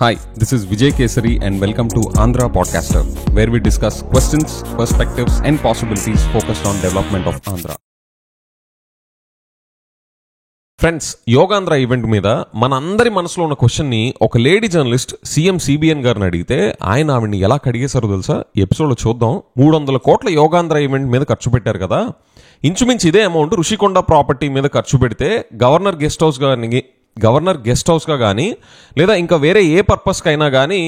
Hi, this is Vijay Kesari and welcome to Andhra Podcaster, where we discuss questions, perspectives and possibilities focused on development of Andhra. Friends, Yogandhra event మీద మన అందరి మనసులో ఉన్న క్వశ్చన్ని ఒక lady journalist CM CBN గారిని అడిగితే ఆయన ఆవిడ్ని ఎలా కడిగేశారో తెలుసా? ఎపిసోడ్లో చూద్దాం. 300 కోట్ల యోగాంధ్ర ఈవెంట్ మీద ఖర్చు పెట్టారు కదా, ఇంచుమించి ఇదే అమౌంట్ రుషికొండ ప్రాపర్టీ మీద ఖర్చు పెడితే గవర్నర్ గెస్ట్ హౌస్గా కానీ లేదా ఇంకా వేరే ఏ పర్పస్కైనా కానీ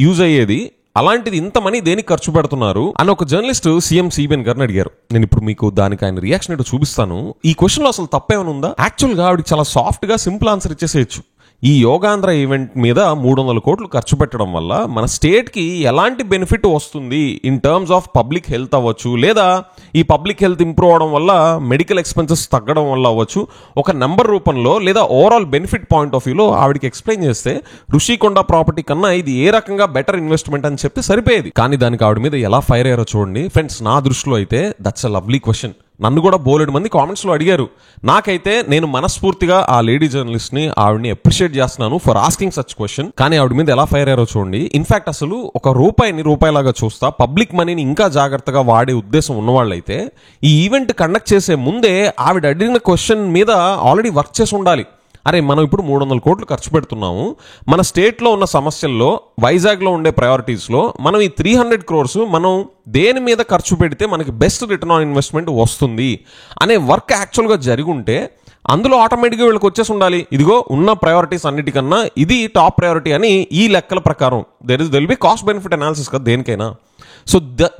యూజ్ అయ్యేది. అలాంటిది ఇంత మనీ దేనికి ఖర్చు పెడుతున్నారు అని ఒక జర్నలిస్ట్ సీఎం సిబిఎన్ గారిని అడిగారు. నేను ఇప్పుడు మీకు దానికి ఆయన రియాక్షన్ ఏంటో చూపిస్తాను. ఈ క్వశ్చన్లో అసలు తప్పేమైనా ఉందా? యాక్చువల్గా ఆవిడకి చాలా సాఫ్ట్గా సింపుల్ ఆన్సర్ ఇచ్చేసేయచ్చు. ఈ యోగాంధ్ర ఈవెంట్ మీద 300 కోట్లు ఖర్చు పెట్టడం వల్ల మన స్టేట్కి ఎలాంటి బెనిఫిట్ వస్తుంది in terms of public health అవ్వచ్చు, లేదా ఈ పబ్లిక్ హెల్త్ ఇంప్రూవ్ అవడం వల్ల మెడికల్ ఎక్స్పెన్సెస్ తగ్గడం వల్ల అవ్వచ్చు, ఒక నెంబర్ రూపంలో లేదా ఓవరాల్ బెనిఫిట్ పాయింట్ ఆఫ్ వ్యూలో ఆవిడకి ఎక్స్ప్లెయిన్ చేస్తే రుషికొండ ప్రాపర్టీ కన్నా ఇది ఏ రకంగా బెటర్ ఇన్వెస్ట్మెంట్ అని చెప్తే సరిపోయేది. కానీ దానికి ఆవిడ మీద ఎలా ఫైర్ అయ్యారో చూడండి ఫ్రెండ్స్. నా దృష్టిలో అయితే దట్స్ అ లవ్లీ క్వశ్చన్. నన్ను కూడా బోలెడు మంది కామెంట్స్లో అడిగారు. నాకైతే నేను మనస్ఫూర్తిగా ఆ లేడీ జర్నలిస్ట్ని ఆవిడని అప్రిషియేట్ చేస్తున్నాను ఫర్ ఆస్కింగ్ సచ్ క్వశ్చన్. కానీ ఆవిడ మీద ఎలా ఫైర్ అయ్యారో చూడండి. ఇన్ఫాక్ట్ అసలు ఒక రూపాయిని రూపాయిలాగా చూస్తా పబ్లిక్ మనీని ఇంకా జాగ్రత్తగా వాడే ఉద్దేశం ఉన్నవాళ్ళైతే ఈ ఈవెంట్ కండక్ట్ చేసే ముందే ఆవిడ అడిగిన క్వశ్చన్ మీద ఆల్రెడీ వర్క్ చేసి ఉండాలి. అరే, మనం ఇప్పుడు 300 కోట్లు ఖర్చు పెడుతున్నాము, మన స్టేట్లో ఉన్న సమస్యల్లో వైజాగ్లో ఉండే ప్రయారిటీస్లో మనం ఈ 300 crores మనం దేని మీద ఖర్చు పెడితే మనకి బెస్ట్ రిటర్న్ ఆన్ ఇన్వెస్ట్మెంట్ వస్తుంది అనే వర్క్ యాక్చువల్గా జరిగి ఉంటే అందులో ఆటోమేటిక్గా వీళ్ళకి వచ్చేసి ఉండాలి. ఇదిగో ఉన్న ప్రయారిటీస్ అన్నిటికన్నా ఇది టాప్ ప్రయారిటీ అని ఈ లెక్కల ప్రకారం there will be cost benefit analysis కదా దేనికైనా. సో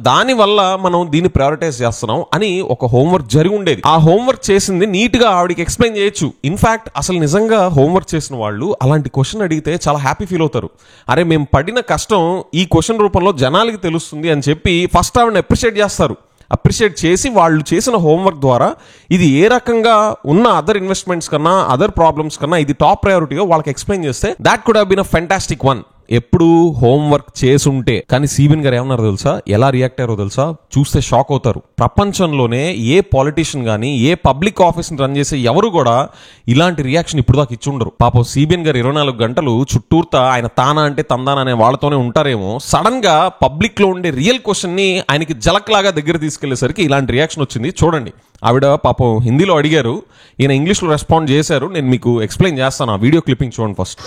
దానివల్ల మనం దీన్ని ప్రయారిటైజ్ చేస్తున్నాం అని ఒక హోంవర్క్ జరిగి ఉండేది. ఆ హోంవర్క్ చేసింది నీట్గా ఆవిడకి ఎక్స్ప్లెయిన్ చేయొచ్చు. ఇన్ఫాక్ట్ అసలు నిజంగా హోంవర్క్ చేసిన వాళ్ళు అలాంటి క్వశ్చన్ అడిగితే చాలా హ్యాపీ ఫీల్ అవుతారు. అరే, మేము పడిన కష్టం ఈ క్వశ్చన్ రూపంలో జనాలకి తెలుస్తుంది అని చెప్పి ఫస్ట్ ఆవిడని అప్రిషియేట్ చేస్తారు. అప్రిషియేట్ చేసి వాళ్ళు చేసిన హోంవర్క్ ద్వారా ఇది ఏ రకంగా ఉన్న అదర్ ఇన్వెస్ట్మెంట్స్ కన్నా అదర్ ప్రాబ్లమ్స్ కన్నా ఇది టాప్ ప్రయారిటీగా వాళ్ళకి ఎక్స్ప్లెయిన్ చేస్తే that could have been a fantastic one. ఎప్పుడు హోంవర్క్ చేసుంటే. కానీ సిబిఎన్ గారు ఏమన్నారో తెలుసా? ఎలా రియాక్ట్ అయ్యారో తెలుసా? చూస్తే షాక్ అవుతారు. ప్రపంచంలోనే ఏ పాలిటీషియన్ కానీ ఏ పబ్లిక్ ఆఫీస్ని రన్ చేసే ఎవరు కూడా ఇలాంటి రియాక్షన్ ఇప్పుడు దాకా ఇచ్చుండరు. పాపం సిబిఎన్ గారు 24 గంటలు చుట్టూర్తా ఆయన తానా అంటే తందానా అనే వాళ్ళతోనే ఉంటారేమో. సడన్ గా పబ్లిక్ లో ఉండే రియల్ క్వశ్చన్ ని ఆయనకి జలక్ లాగా దగ్గర తీసుకెళ్లేసరికి ఇలాంటి రియాక్షన్ వచ్చింది. చూడండి, ఆవిడ పాపం హిందీలో అడిగారు, ఈయన ఇంగ్లీష్లో రెస్పాండ్ చేశారు. నేను మీకు ఎక్స్ప్లెయిన్ చేస్తాను. ఆ వీడియో క్లిప్పింగ్ చూడండి first.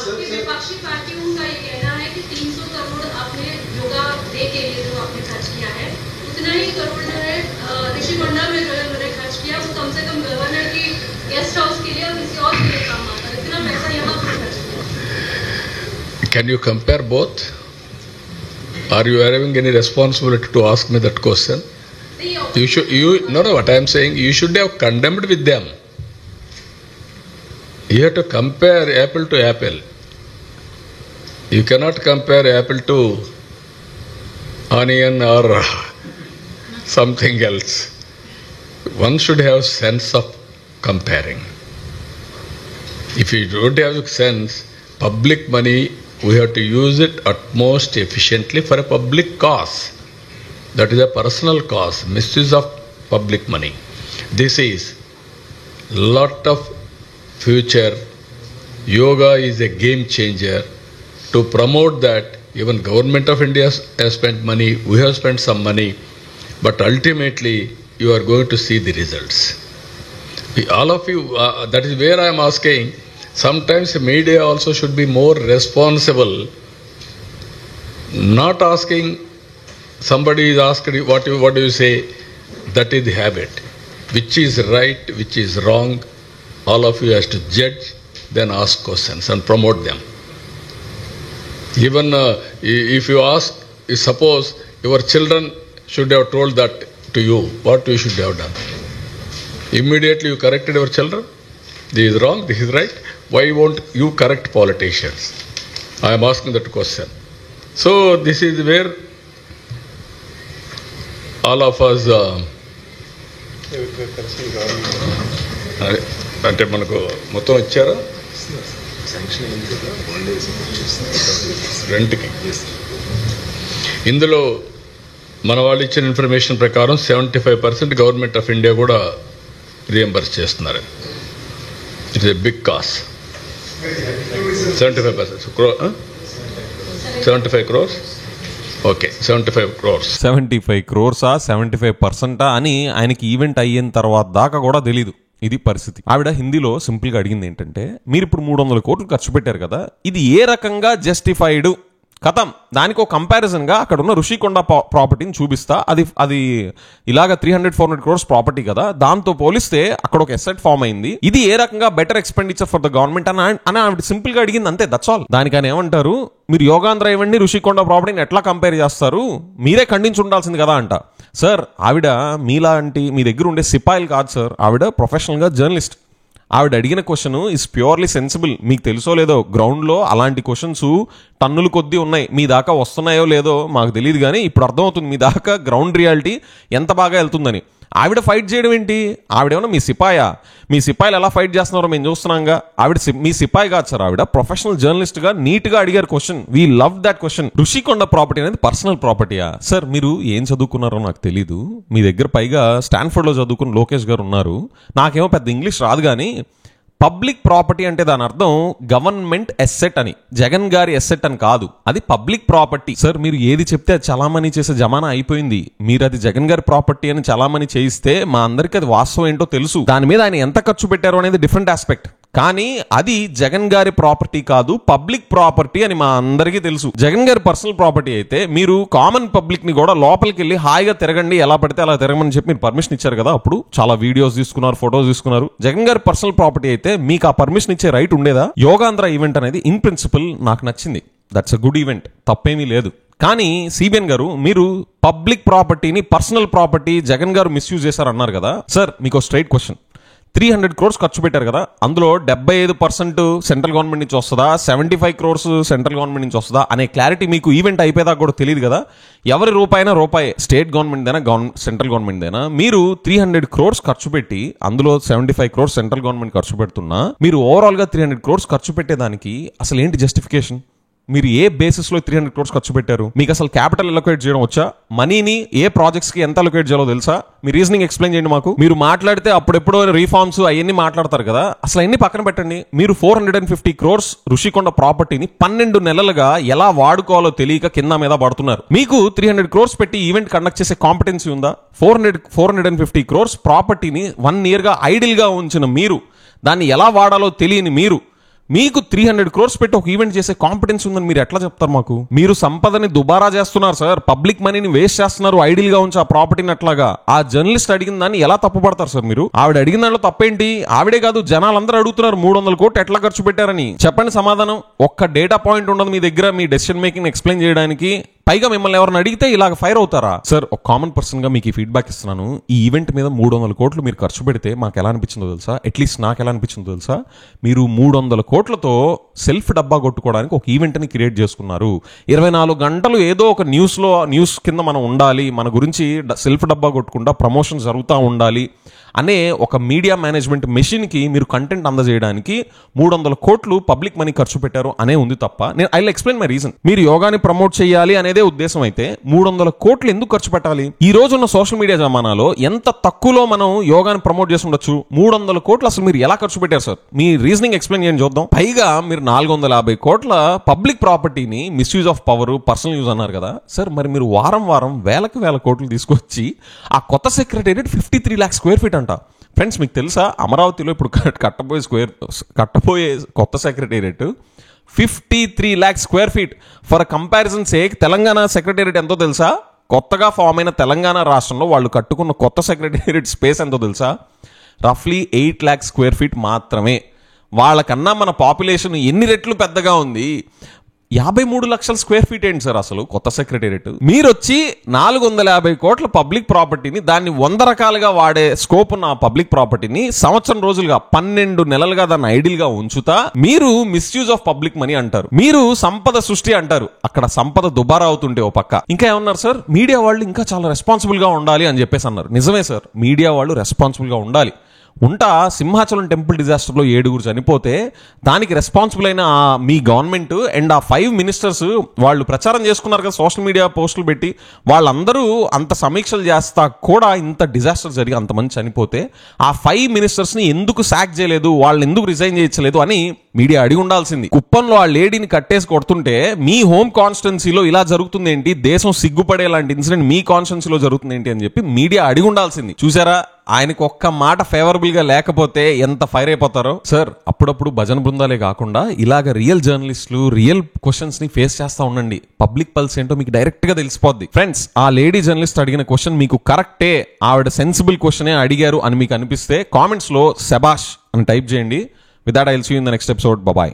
Can you compare both? Are you having any responsibility to ask me that question? No, what I am saying, you should have condemned with them. You have to compare apple to apple. You cannot compare apple to onion or something else. One should have sense of comparing. If you don't have sense, public money, we have to use it at most efficiently for a public cause. That is a personal cause, misuse of public money. This is lot of future. Yoga is a game changer. To promote that, even Government of India has spent money, we have spent some money, but ultimately you are going to see the results. All of you, that is where I am asking, sometimes media also should be more responsible, not asking somebody is asked what do you say, that is the habit. Which is right, which is wrong, all of you has to judge, then ask questions and promote them. Even if you ask, suppose your children should have told that to you, what you should have done? Immediately you corrected your children. This is wrong, this is right. Why won't you correct politicians? I am asking that question. So this is where all of us అంటే మనకు మొత్తం ఇచ్చారా రెంట్కి. ఇందులో మన వాళ్ళు ఇచ్చిన information ప్రకారం 75% గవర్నమెంట్ ఆఫ్ ఇండియా కూడా రియంబర్స్ చేస్తున్నారు. It's a big cost. 75%. 75 crores? Okay, 75 crores. 75 crores 75% అని ఆయనకి ఈవెంట్ అయిన తర్వాత దాకా కూడా తెలీదు. ఇది పరిస్థితి. ఆవిడ హిందీలో సింపుల్గా అడిగింది ఏంటంటే, మీరు ఇప్పుడు 300 కోట్లు ఖర్చు పెట్టారు కదా, ఇది ఏ రకంగా జస్టిఫైడ్ కథం. దానికి ఒక కంపారిజన్గా అక్కడ ఉన్న ఋషికొండ ప్రాపర్టీని చూపిస్తా. అది ఇలాగ 300-400 crores ప్రాపర్టీ కదా, దాంతో పోలిస్తే అక్కడ ఒక ఎసెట్ ఫామ్ అయింది. ఇది ఏ రకంగా better expenditure for the government అని ఆవిడ సింపుల్ గా అడిగింది, అంతే. That's all. దానికి ఆయన ఏమంటారు, మీరు యోగాంధ్ర ఇవ్వండి ఋషికొండ ప్రాపర్టీని ఎట్లా కంపేర్ చేస్తారు, మీరే ఖండించి ఉండాల్సింది కదా అంట. సార్, ఆవిడ మీలాంటి మీ దగ్గర ఉండే సిపాయిలు కాదు సార్, ఆవిడ ప్రొఫెషనల్గా జర్నలిస్ట్. ఆవిడ అడిగిన క్వశ్చన్ ఈజ్ ప్యూర్లీ సెన్సిబుల్. మీకు తెలుసో లేదో, గ్రౌండ్లో అలాంటి క్వశ్చన్స్ టన్నులు కొద్దీ ఉన్నాయి. మీ దాకా వస్తున్నాయో లేదో మాకు తెలియదు, కానీ ఇప్పుడు అర్థమవుతుంది మీ దాకా గ్రౌండ్ రియాలిటీ ఎంత బాగా వెళ్తుందని. ఆవిడ ఫైట్ చేయడం ఏంటి? ఆవిడేమన్నా మీ సిపాయా? మీ సిపాయిలు ఎలా ఫైట్ చేస్తున్నారో మేము చూస్తున్నాంగా. ఆవిడ మీ సిపాయి కాదు సార్, ఆవిడ ప్రొఫెషనల్ జర్నలిస్ట్ గా నీట్గా అడిగారు question. We love that question. Rushikonda property అనేది పర్సనల్ ప్రాపర్టీయా? సార్, మీరు ఏం చదువుకున్నారో నాకు తెలీదు. మీ దగ్గర పైగా స్టాన్ఫర్డ్లో చదువుకున్న లోకేష్ గారు ఉన్నారు. నాకేమో పెద్ద ఇంగ్లీష్ రాదు, కానీ పబ్లిక్ ప్రాపర్టీ అంటే దాని అర్థం గవర్నమెంట్ ఎస్సెట్ అని. జగన్ గారి ఎస్సెట్ అని కాదు, అది పబ్లిక్ ప్రాపర్టీ. సార్, మీరు ఏది చెప్తే అది చలామణి చేసే జమానా అయిపోయింది. మీరు అది జగన్ గారి ప్రాపర్టీ అని చలామణి చేయిస్తే మా అందరికీ అది వాస్తవం ఏంటో తెలుసు. దాని మీద ఆయన ఎంత ఖర్చు పెట్టారో అనేది డిఫరెంట్ ఆస్పెక్ట్. కానీ అది జగన్ గారి ప్రాపర్టీ కాదు, పబ్లిక్ ప్రాపర్టీ అని మా అందరికీ తెలుసు. జగన్ గారి పర్సనల్ ప్రాపర్టీ అయితే మీరు కామన్ పబ్లిక్ ని కూడా లోపలికి వెళ్ళి హాయిగా తిరగండి, ఎలా పడితే అలా తిరగమని చెప్పి మీరు పర్మిషన్ ఇచ్చారు కదా. అప్పుడు చాలా వీడియోస్ తీసుకున్నారు, ఫోటోస్ తీసుకున్నారు. జగన్ గారి పర్సనల్ ప్రాపర్టీ అయితే మీకు ఆ పర్మిషన్ ఇచ్చే రైట్ ఉండేదా? యోగాంధ్ర ఈవెంట్ అనేది ఇన్ ప్రిన్సిపల్ నాకు నచ్చింది. దట్స్ అ గుడ్ ఈవెంట్, తప్పేమీ లేదు. కానీ సిబిఎన్ గారు, మీరు పబ్లిక్ ప్రాపర్టీని పర్సనల్ ప్రాపర్టీ జగన్ గారు మిస్యూజ్ చేశారన్నారు కదా. సార్, మీకు స్ట్రైట్ క్వశ్చన్. 300 crores ఖర్చు పెట్టారు కదా, అందులో 75% సెంట్రల్ గవర్నమెంట్ నుంచి వస్తుందా, 75 crores సెంట్రల్ గవర్నమెంట్ నుంచి వస్తుందా అనే క్లారిటీ మీకు ఈవెంట్ అయిపోయేదాకా కూడా తెలియదు కదా. ఎవరి రూపాయినా రూపాయి, స్టేట్ గవర్నమెంట్ దైనా సెంట్రల్ గవర్నమెంట్ దైనా, మీరు 300 crores ఖర్చు పెట్టి అందులో 75 crores సెంట్రల్ గవర్నమెంట్ ఖర్చు పెడుతున్నా, మీరు ఓవరాల్ గా 300 crores ఖర్చు పెట్టేదానికి అసలు ఏంటి జస్టిఫికేషన్? మీరు ఏ బేసిస్ లో 300 crores ఖర్చు పెట్టారు? మీకు అసలు క్యాపిటల్ అలొకేట్ చేయడం వచ్చా? మనీని ఏ ప్రాజెక్ట్స్ కి ఎంత అలొకేట్ చేయాలో తెలుసా? మీ రీజనింగ్ ఎక్స్ప్లెయిన్ చేయండి మాకు. మీరు మాట్లాడితే అప్పుడెప్పుడో రీఫార్మ్స్ అవన్నీ మాట్లాడతారు కదా, అసలు అన్ని పక్కన పెట్టండి. మీరు 450 crores ఋషికొండ ప్రాపర్టీని 12 నెలలుగా ఎలా వాడుకోవాలో తెలియక కింద మీద పడుతున్నారు. మీకు 300 crores పెట్టి ఈవెంట్ కండక్ట్ చేసే కాంపిటెన్సీ ఉందా? 450 crores ప్రాపర్టీని 1 year గా ఐడిల్ గా ఉంచిన మీరు, దాన్ని ఎలా వాడాలో తెలియని మీకు 300 crores పెట్టి ఒక ఈవెంట్ చేసే కాంపిటెన్స్ ఉందని మీరు ఎట్లా చెప్తారు మాకు? మీరు సంపదని దుబారా చేస్తున్నారు సార్, పబ్లిక్ మనీని వేస్ట్ చేస్తున్నారు ఐడిల్ గా ఉంచి ఆ ప్రాపర్టీని. అట్లాగా ఆ జర్నలిస్ట్ అడిగిన దాన్ని ఎలా తప్పుపడతారు సార్ మీరు? ఆవిడ అడిగిన దాంట్లో తప్పేంటి? ఆవిడే కాదు, జనాలందరూ అడుగుతున్నారు 300 కోట్లు ఎట్లా ఖర్చు పెట్టారని. చెప్పండి సమాధానం. ఒక్క డేటా పాయింట్ ఉండదు మీ దగ్గర మీ డెసిషన్ మేకింగ్ ఎక్స్ప్లెయిన్ చేయడానికి. పైగా మిమ్మల్ని ఎవరిని అడిగితే ఇలాగ ఫైర్ అవుతారా? సార్, ఒక కామన్ పర్సన్ గా మీకు ఈ ఫీడ్బ్యాక్ ఇస్తున్నాను. ఈ ఈవెంట్ మీద 300 కోట్లు మీరు ఖర్చు పెడితే మాకు ఎలా అనిపించిందో తెలుసా? అట్లీస్ట్ నాకు ఎలా అనిపించిందో తెలుసా? మీరు 300 కోట్లతో సెల్ఫ్ డబ్బా కొట్టుకోవడానికి ఒక ఈవెంట్ ని క్రియేట్ చేసుకున్నారు. 24 గంటలు ఏదో ఒక న్యూస్ కింద మనం ఉండాలి, మన గురించి సెల్ఫ్ డబ్బా కొట్టుకుంటా ప్రమోషన్ జరుగుతూ ఉండాలి అనే ఒక మీడియా మేనేజ్మెంట్ మెషిన్ కి మీరు కంటెంట్ అందజేయడానికి 300 కోట్లు పబ్లిక్ మనీ ఖర్చు పెట్టారు అనే ఉంది తప్ప, నేను I will explain my reason. మీరు యోగాని ప్రమోట్ చేయాలి అనేదే ఉద్దేశం అయితే 300 కోట్లు ఎందుకు ఖర్చు పెట్టాలి? ఈ రోజున్న సోషల్ మీడియా జమానాలో ఎంత తక్కువలో మనం యోగాని ప్రమోట్ చేసి ఉండొచ్చు. 300 కోట్లు అసలు మీరు ఎలా ఖర్చు పెట్టారు సార్? మీ రీజనింగ్ ఎక్స్ప్లెయిన్ చేయండి చూద్దాం. పైగా మీరు 450 కోట్ల పబ్లిక్ ప్రాపర్టీని misuse of power, personal use అన్నారు కదా సార్. మరి మీరు వారం వేల కోట్లు తీసుకొచ్చి ఆ కొత్త సెక్రటేరియట్ 53 lakhs square feet అంట. ఫ్రెండ్స్, మీకు తెలుసా అమరావతిలో ఇప్పుడు కట్టబోయే కొత్త secretariat 53 lakhs square feet. For comparison sake Telangana secretariat ఎంతో తెలుసా? కొత్తగా ఫామ్ అయిన తెలంగాణ రాష్ట్రంలో వాళ్ళు కట్టుకున్న కొత్త సెక్రటేరియట్ స్పేస్ ఎంతో తెలుసా? రఫ్లీ 8 lakhs square feet మాత్రమే. వాళ్ళకన్నా మన పాపులేషన్ ఎన్ని రెట్లు పెద్దగా ఉంది. 53 లక్షల స్క్వేర్ ఫీట్ ఏంటి సార్ అసలు కొత్త సెక్రటేరియట్? మీరు వచ్చి 450 కోట్ల పబ్లిక్ ప్రాపర్టీని, దాన్ని 100 రకాలుగా వాడే స్కోప్ ఉన్న పబ్లిక్ ప్రాపర్టీని సంవత్సరం రోజులుగా 12 నెలలుగా దాన్ని ఐడిల్ గా ఉంచుతా మీరు మిస్యూజ్ ఆఫ్ పబ్లిక్ మనీ అంటారు. మీరు సంపద సృష్టి అంటారు. అక్కడ సంపద దుబారా అవుతుంటే ఓ పక్క ఇంకా ఏమన్నారు సార్? మీడియా వాళ్ళు ఇంకా చాలా రెస్పాన్సిబుల్ గా ఉండాలి అని చెప్పేసి అన్నారు. నిజమే సార్, మీడియా వాళ్ళు రెస్పాన్సిబుల్ గా ఉండాలి. సింహాచలం టెంపుల్ డిజాస్టర్లో 7 చనిపోతే దానికి రెస్పాన్సిబుల్ అయిన మీ గవర్నమెంట్ అండ్ ఆ 5 మినిస్టర్స్ వాళ్ళు ప్రచారం చేసుకున్నారు కదా సోషల్ మీడియా పోస్టులు పెట్టి. వాళ్ళందరూ అంత సమీక్షలు చేస్తా కూడా ఇంత డిజాస్టర్ జరిగి అంతమంది చనిపోతే ఆ 5 మినిస్టర్స్ని ఎందుకు సాక్ చేయలేదు, వాళ్ళని ఎందుకు రిజైన్ చేయలేదు అని మీడియా అడిగి ఉండాల్సింది. కుప్పంలో ఆ లేడీని కట్టేసి కొడుతుంటే మీ హోమ్ కాన్స్టిట్యున్సీలో ఇలా జరుగుతుంది ఏంటి, దేశం సిగ్గుపడేలాంటి ఇన్సిడెంట్ మీ కాన్స్టిట్యున్సీలో జరుగుతుంది ఏంటి అని చెప్పి మీడియా అడిగి ఉండాల్సింది. చూసారా, ఆయనకు ఒక్క మాట ఫేవరబుల్ గా లేకపోతే ఎంత ఫైర్ అయిపోతారో. సార్, అప్పుడప్పుడు భజన బృందాలే కాకుండా ఇలాగ రియల్ జర్నలిస్టులు రియల్ క్వశ్చన్స్ ని ఫేస్ చేస్తా ఉండండి. పబ్లిక్ పల్స్ ఏంటో మీకు డైరెక్ట్ గా తెలిసిపోద్ది. ఫ్రెండ్స్, ఆ లేడీ జర్నలిస్ట్ అడిగిన క్వశ్చన్ మీకు కరెక్టే, ఆవిడ సెన్సిబుల్ క్వశ్చనే అడిగారు అని మీకు అనిపిస్తే కామెంట్స్ లో శబాష్ అని టైప్ చేయండి. With that I will see you in the next episode. By.